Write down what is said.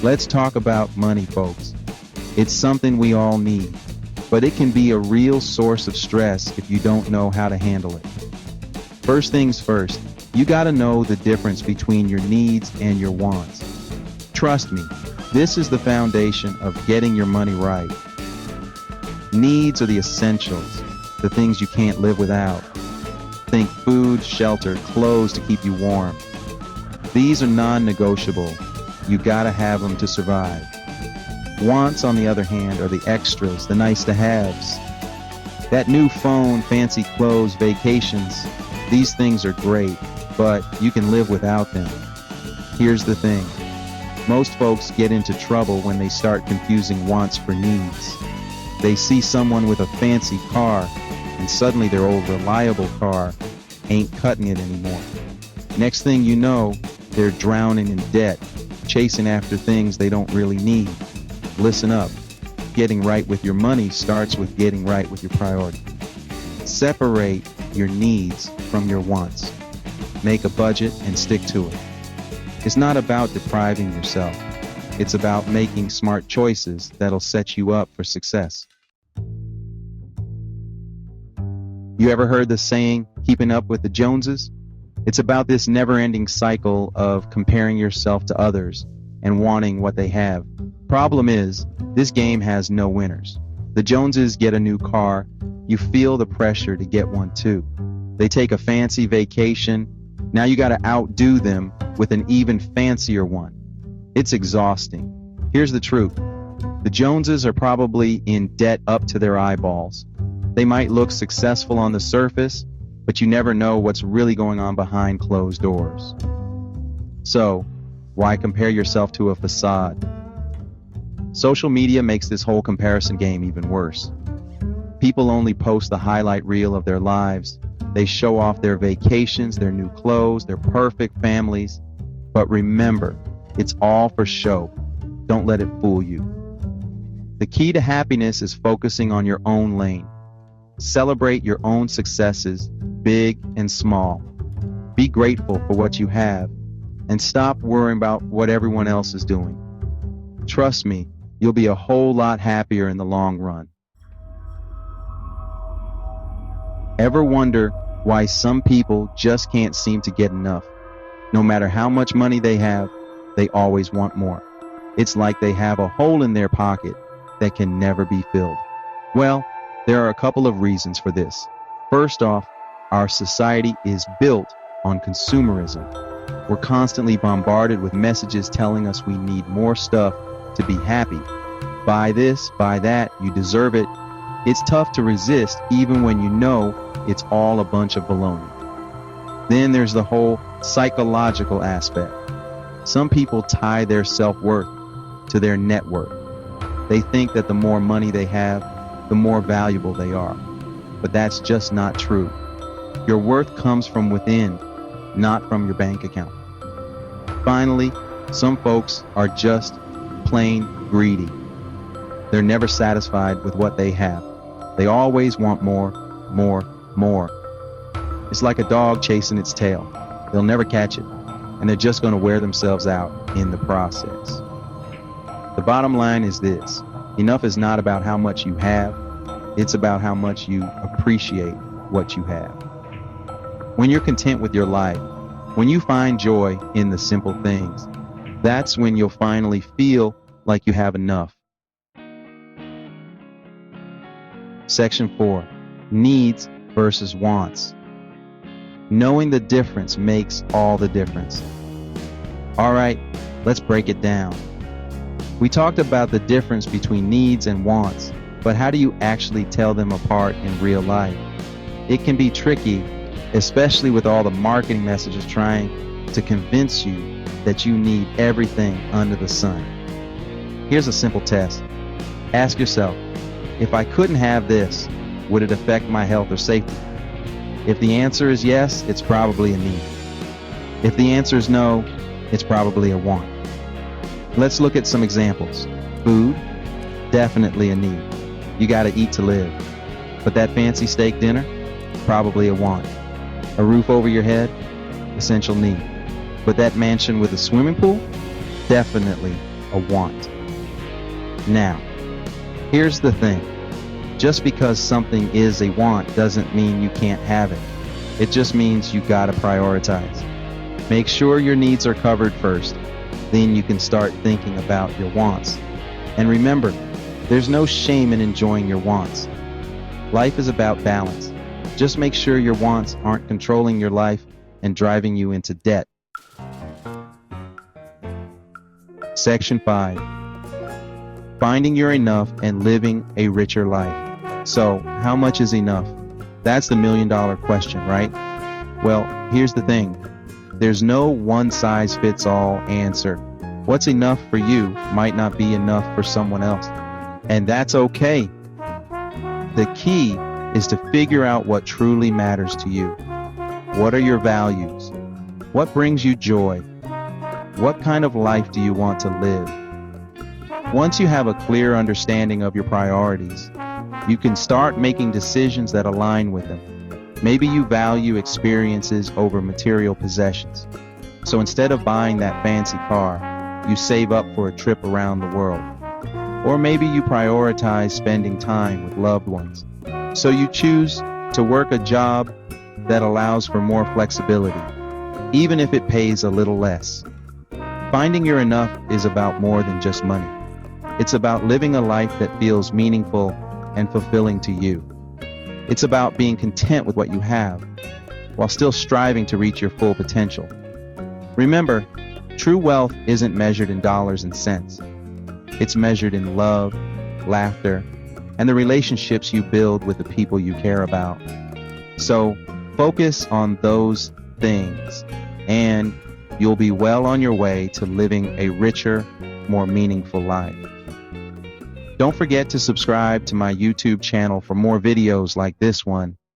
Let's talk about money, folks. It's something we all need, but it can be a real source of stress if you don't know how to handle it. First things first, you gotta know the difference between your needs and your wants. Trust me, this is the foundation of getting your money right. Needs are the essentials, the things you can't live without. Think food, shelter, clothes to keep you warm. These are non-negotiable. You gotta have them to survive. Wants, on the other hand, are the extras, the nice-to-haves. That new phone, fancy clothes, vacations, these things are great, but you can live without them. Here's the thing. Most folks get into trouble when they start confusing wants for needs. They see someone with a fancy car, and suddenly their old reliable car ain't cutting it anymore. Next thing you know, they're drowning in debt, chasing after things they don't really need. Listen up. Getting right with your money starts with getting right with your priorities. Separate your needs from your wants. Make a budget and stick to it. It's not about depriving yourself. It's about making smart choices that'll set you up for success. You ever heard the saying, keeping up with the Joneses? It's about this never-ending cycle of comparing yourself to others and wanting what they have. Problem is, this game has no winners. The Joneses get a new car, you feel the pressure to get one too. They take a fancy vacation, now you gotta outdo them with an even fancier one. It's exhausting. Here's the truth. The Joneses are probably in debt up to their eyeballs. They might look successful on the surface, but you never know what's really going on behind closed doors. So, why compare yourself to a facade? Social media makes this whole comparison game even worse. People only post the highlight reel of their lives. They show off their vacations, their new clothes, their perfect families. But remember, it's all for show. Don't let it fool you. The key to happiness is focusing on your own lane. Celebrate your own successes, big and small. Be grateful for what you have, and stop worrying about what everyone else is doing. Trust me, you'll be a whole lot happier in the long run. Ever wonder why some people just can't seem to get enough? No matter how much money they have, they always want more. It's like they have a hole in their pocket that can never be filled. Well, there are a couple of reasons for this. First off, our society is built on consumerism. We're constantly bombarded with messages telling us we need more stuff to be happy. Buy this, buy that, you deserve it. It's tough to resist even when you know it's all a bunch of baloney. Then there's the whole psychological aspect. Some people tie their self-worth to their net worth. They think that the more money they have, the more valuable they are. But that's just not true. Your worth comes from within, not from your bank account. Finally, some folks are just plain greedy. They're never satisfied with what they have. They always want more, more, more. It's like a dog chasing its tail. They'll never catch it, and they're just going to wear themselves out in the process. The bottom line is this. Enough is not about how much you have. It's about how much you appreciate what you have. When you're content with your life, when you find joy in the simple things, that's when you'll finally feel like you have enough. Section 4. Needs versus wants. Knowing the difference makes all the difference. All right, let's break it down. We talked about the difference between needs and wants, but how do you actually tell them apart in real life? It can be tricky, especially with all the marketing messages trying to convince you that you need everything under the sun. Here's a simple test. Ask yourself, if I couldn't have this, would it affect my health or safety? If the answer is yes, it's probably a need. If the answer is no, it's probably a want. Let's look at some examples. Food, definitely a need. You gotta eat to live. But that fancy steak dinner, probably a want. A roof over your head, essential need. But that mansion with a swimming pool, definitely a want. Now, here's the thing. Just because something is a want doesn't mean you can't have it. It just means you gotta prioritize. Make sure your needs are covered first. Then you can start thinking about your wants. And remember, there's no shame in enjoying your wants. Life is about balance. Just make sure your wants aren't controlling your life and driving you into debt. Section 5. Finding your enough and living a richer life. So, how much is enough? That's the million-dollar question, right? Well, here's the thing. There's no one-size-fits-all answer. What's enough for you might not be enough for someone else. And that's okay. The key is to figure out what truly matters to you. What are your values? What brings you joy? What kind of life do you want to live? Once you have a clear understanding of your priorities, you can start making decisions that align with them. Maybe you value experiences over material possessions. So instead of buying that fancy car, you save up for a trip around the world. Or maybe you prioritize spending time with loved ones. So you choose to work a job that allows for more flexibility, even if it pays a little less. Finding your enough is about more than just money. It's about living a life that feels meaningful and fulfilling to you. It's about being content with what you have, while still striving to reach your full potential. Remember, true wealth isn't measured in dollars and cents. It's measured in love, laughter, and the relationships you build with the people you care about. So, focus on those things, and you'll be well on your way to living a richer, more meaningful life. Don't forget to subscribe to my YouTube channel for more videos like this one.